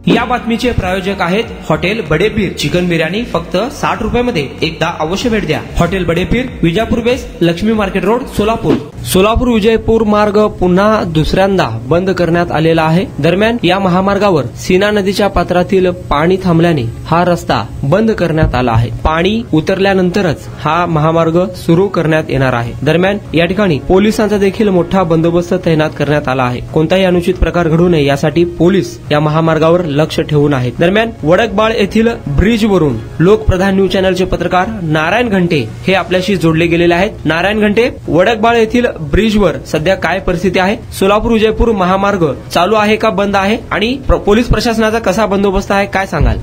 या बातमीचे प्रायोजक आहेत हॉटेल बडेपीर चिकन बिर्याणी फक्त 60 रुपयामध्ये एकदा अवश्य भेट द्या। Hotel Badepir, Vijapur base, Laxmi market road, Solapur. Solapur Vijaypur मार्ग पुन्हा दुसऱ्यांदा बंद करण्यात आलेला आहे। दरम्यान या महामार्गावर सीना नदीच्या पात्रातील पाणी थांबल्याने हा रस्ता बंद करण्यात आला आहे। पाणी उतरल्यानंतरच हा महामार्ग सुरू करण्यात येणार आहे। दरम्यान या ठिकाणी पोलिसांचा देखील मोठा बंदोबस्त तैनात करण्यात आला आहे। कोणताही अनुचित प्रकार घडू नये यासाठी पोलीस या महामार्गावर लक्ष ठेवून आहेत। दरम्यान वडकबाळ येथील ब्रिजवरून लोकप्रधान न्यूज चॅनलचे पत्रकार नारायण घंटे हे आपल्याशी जोडले गेलेले आहेत। नारायण घंटे, वडकबाळ येथील ब्रिजवर सध्या काय परिस्थिती आहे? सोलापूर विजयपूर महामार्ग चालू आहे का बंद आहे? आणि पोलीस प्रशासनाचा कसा बंदोबस्त आहे, काय सांगाल?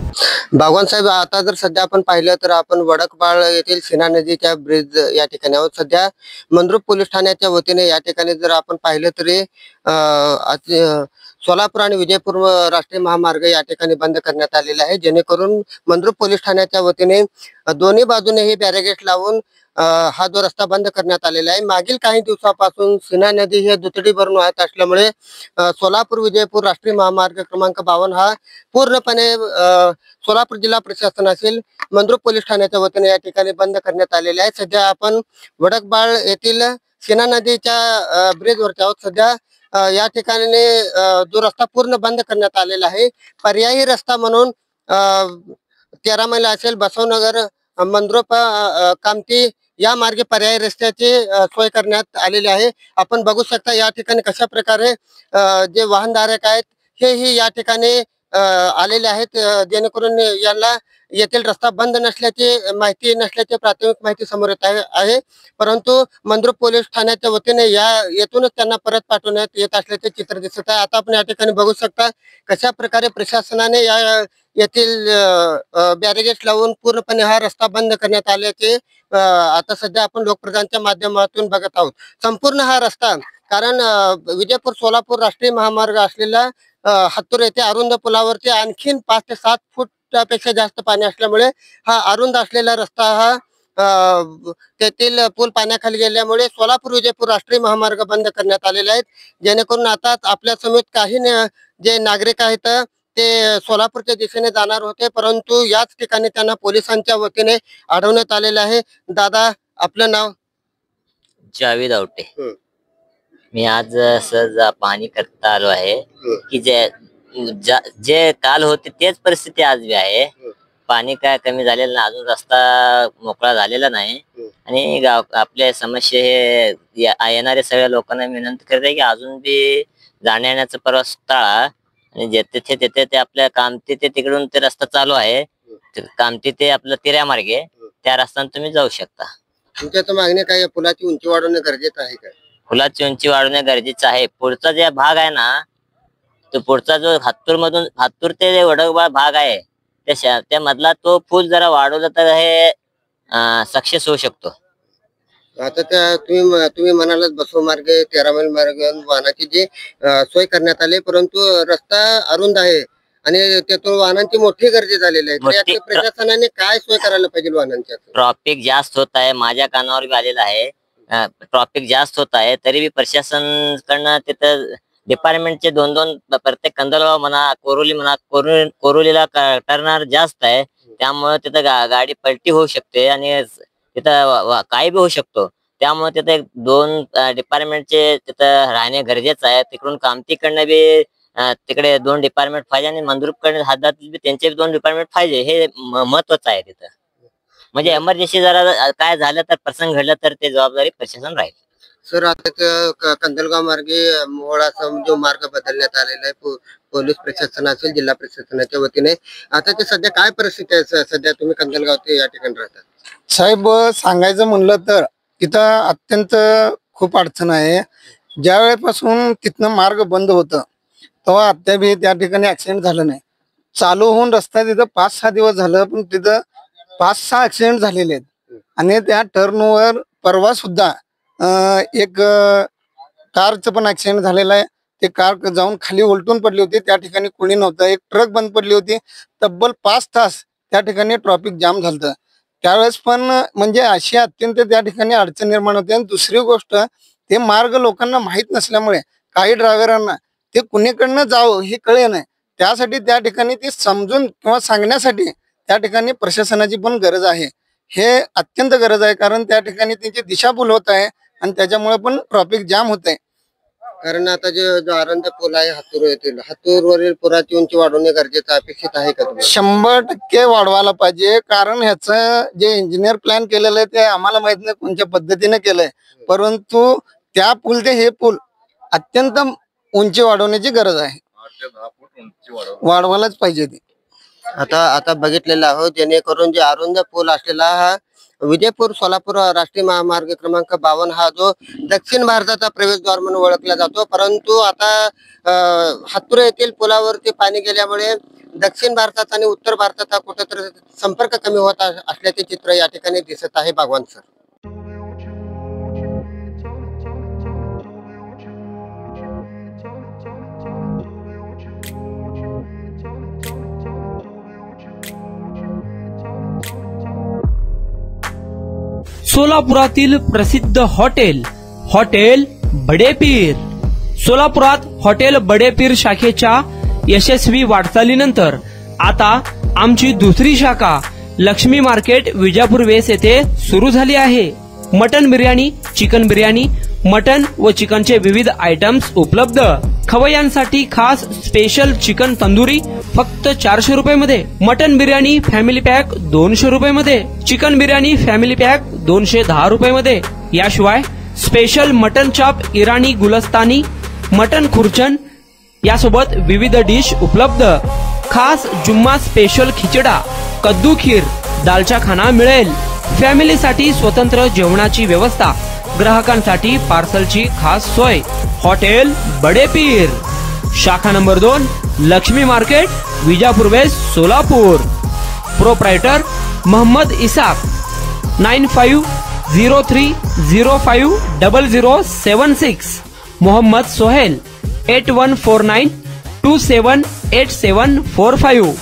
भगवान साहेब, आता जर सध्या आपण पाहिलं तर आपण वडकबाळ येथील सीना नदीच्या ब्रिज या ठिकाणी आहोत। सध्या मंद्रुप पोलीस ठाण्याच्या वतीने या ठिकाणी जर आपण पाहिलं तरी सोलापूर आणि विजयपूर राष्ट्रीय महामार्ग या ठिकाणी बंद करण्यात आलेला आहे, जेणेकरून मंद्रुप पोलीस ठाण्याच्या वतीने दोन्ही बाजूने हे बॅरिगेट लावून हा जो रस्ता बंद करण्यात आलेला आहे। मागील काही दिवसापासून सीना नदी हे दुथडी भरून वाहत असल्यामुळे सोलापूर विजयपूर राष्ट्रीय महामार्ग क्रमांक 52 हा पूर्णपणे सोलापूर जिल्हा प्रशासन असेल, मंद्रुप पोलीस ठाण्याच्या वतीने या ठिकाणी बंद करण्यात आलेले आहे। सध्या आपण वडकबाळ येथील सीना नदीच्या ब्रिजवरच्या आहोत। सध्या या ठिकाणी जो रस्ता पूर्ण बंद करण्यात आलेला आहे। पर्यायी रस्ता म्हणून 13 मैल असेल, बसवनगर, मंद्रुप, कामती या मार्गे पर्यायी रस्त्याची सोय करण्यात आलेली आहे। आपण बघू शकता या ठिकाणी कशा प्रकारे जे वाहनधारक आहेत हेही या ठिकाणी आलेले आहेत, जेणेकरून यांना येथील रस्ता बंद नसल्याची माहिती नसल्याची प्राथमिक माहिती समोर येत आहे। परंतु मंद्रुप पोलीस ठाण्याच्या वतीने येथूनच त्यांना परत पाठवण्यात येत असल्याचे चित्र दिसत आहे। आता आपण या ठिकाणी बघू शकता कशा प्रकारे प्रशासनाने येथील बॅरिगेट लावून पूर्णपणे हा रस्ता बंद करण्यात आल्याचे आता सध्या आपण लोकप्रधानच्या माध्यमातून बघत आहोत। संपूर्ण हा रस्ता, कारण विजयपूर सोलापूर राष्ट्रीय महामार्ग असलेला हत्तूर येथे अरुंद पुलावरती आणखीन 5 ते 7 फूटपेक्षा जास्त पाणी असल्यामुळे हा अरुंद असलेला रस्ता हा तेथील पूल पाण्याखाली गेल्यामुळे सोलापूर विजयपूर राष्ट्रीय महामार्ग बंद करण्यात आलेले आहेत, जेणेकरून आता आपल्या समेत काही जे नागरिक आहेत ते सोलापूरच्या दिशेने जाणार होते, परंतु याच ठिकाणी त्यांना पोलिसांच्या वतीने अडवण्यात आलेले आहे। दादा, आपलं नाव? जावेद आवटे। मी आज सहज पाहणी करता आलो आहे की जे काल होते तेच परिस्थिती आज बी आहे। पाणी काय कमी झालेलं नाही, अजून रस्ता मोकळा झालेला नाही। आणि आपल्या समस्या हे येणाऱ्या सगळ्या लोकांना विनंती करते की अजून बी जाण्या येण्याचा प्रवास टाळा। आणि जिथे तिथे ते आपल्या कामती ते तिकडून ते रस्ता चालू आहे, कामती ते आपलं तिऱ्या मार्गे त्या रस्त्याने तुम्ही जाऊ शकता। तुमच्या तर मागणी काय? पुलाची उंची वाढवणे गरजेचं आहे का? पुलाची उंची वाढवणे गरजेचं आहे। पुढचा जे भाग आहे ना, तो पुढचा जो हत्तूर ते वडकबाळ भाग आहे त्या मधला तो पूल जरा वाढवला तर हे सक्सेस होऊ शकतो। आता त्या तुम्ही म्हणालात बसव मार्गे 13 मैल मार्ग वाहनाची जी सोय करण्यात आली, परंतु रस्ता अरुंद आहे आणि त्यातून वाहनांची मोठी गर्दी झालेली आहे। प्रशासनाने काय सोय करायला पाहिजे वाहनांच्या? ट्रॉफिक जास्त होत आहे, माझ्या कानावर बी आलेला आहे। ट्रॉफिक जास्त होत आहे, तरी बी प्रशासन कडनं तिथं डिपार्टमेंटचे 2-2 प्रत्येक कंदलगाव म्हणा, कोरोली म्हणा, कोरोलीला टर्नर जास्त आहे, त्यामुळे तिथं गाडी पलटी होऊ शकते आणि तिथं काय बी होऊ शकतो। त्यामुळे तिथे 2 डिपार्टमेंटचे तिथं राहणे गरजेचं आहे। तिकडून कामतीकडनं बी तिकडे 2 डिपार्टमेंट पाहिजे आणि मंद्रुपकडे हातात त्यांचे 2 डिपार्टमेंट पाहिजे, हे महत्वाचं आहे तिथं। म्हणजे इमर्जन्सी जरा काय झालं तर प्रसंग घडला तर ते जबाबदारी प्रशासन राहील। सर, आता कंदलगाव मार्गे मोहोळाचा जो मार्ग बदलण्यात आलेला आहे पोलीस प्रशासन असेल, जिल्हा प्रशासनाच्या वतीने, आता ते सध्या काय परिस्थिती आहे? सध्या तुम्ही कंदलगाव ते या ठिकाणी राहतात साहेब, सांगायचं म्हणलं तर तिथं अत्यंत खूप अडचण आहे। ज्या वेळेपासून तिथनं मार्ग बंद होतं तेव्हा अद्याप त्या ठिकाणी ऍक्सिडेंट झालं नाही। चालू होऊन रस्ता तिथं 5-6 दिवस झालं, पण तिथं 5-6 ऍक्सिडेंट झालेले आहेत। आणि त्या टर्नवर परवा सुद्धा एक कारचं पण ऍक्सिडेंट झालेला आहे। ते कार जाऊन खाली उलटून पडली होती, त्या ठिकाणी कोणी नव्हतं। एक ट्रक बंद पडली होती, तब्बल 5 तास त्या ठिकाणी ट्रॅफिक जाम झालं। त्यावेळेस पण म्हणजे अशी अत्यंत त्या ठिकाणी अडचण निर्माण होते। आणि दुसरी गोष्ट, ते मार्ग लोकांना माहित नसल्यामुळे काही ड्रायव्हरांना ते कुणीकडनं जावं हे कळे नाही, त्यासाठी त्या ठिकाणी ती समजून किंवा सांगण्यासाठी त्या ठिकाणी प्रशासनाची पण गरज आहे. हे अत्यंत गरज आहे, कारण त्या ठिकाणी त्यांची दिशाभूल होत आहे आणि त्याच्यामुळे पण ट्रॅफिक जाम होत आहे. कारण आता जो आरंद पूल आहे हातूर येथील, हातूरवरील पुलाची उंची वाढवणे गरजेचं अपेक्षित आहे का तुम्हाला? 100% वाढवायला पाहिजे, कारण ह्याचं जे इंजिनियर प्लॅन केलेलं आहे ते आम्हाला माहित नाही कोणत्या पद्धतीने केलंय, परंतु त्या पूल ते हे पूल अत्यंत उंची वाढवण्याची गरज आहे. वाढवायलाच पाहिजे ती. आता बघितलेलं आहोत, जेणेकरून जे अरुंद पूल असलेला हा विजयपूर सोलापूर राष्ट्रीय महामार्ग क्रमांक 52 हा जो दक्षिण भारताचा प्रवेशद्वार म्हणून ओळखला जातो, परंतु आता हातूर येथील पुलावरती पाणी गेल्यामुळे दक्षिण भारताचा आणि उत्तर भारताचा कुठेतरी संपर्क कमी होत असल्याचे चित्र या ठिकाणी दिसत आहे. भगवान सर, सोलापुरातील प्रसिद्ध हॉटेल बडे पीर. सोलापुरात हॉटेल बडे पीर शाखेच्या यशस्वी वाटचालीनंतर आता आमची दुसरी शाखा लक्ष्मी मार्केट विजापूर वेस येथे सुरू झाली आहे. Mutton biryani, chicken biryani, mutton व चिकनचे विविध आयटम्स उपलब्ध. खवय्यांसाठी खास स्पेशल चिकन तंदुरी फक्त 400 रुपये मध्ये, मटन बिर्याणी फॅमिली पॅक 200 रुपये मध्ये, चिकन बिर्याणी फॅमिली पॅक 210 रुपये मध्ये. याशिवाय स्पेशल मटन चाप, इराणी गुलस्तानी, मटन खुर्चन यासोबत विविध डिश उपलब्ध. खास जुम्मा स्पेशल खिचडा, कद्दू खीर, दालचा खाना मिळेल. फॅमिलीसाठी स्वतंत्र जेवणाची व्यवस्था, ग्राहकांसाठी पार्सलची खास सोय. हॉटेल बडे पीर, शाखा number 2, Lakshmi market, Vijapur west, Solapur. Proprietor Mohammed Ishaq. 9503050076. Mohammed Sohail. 8149278745.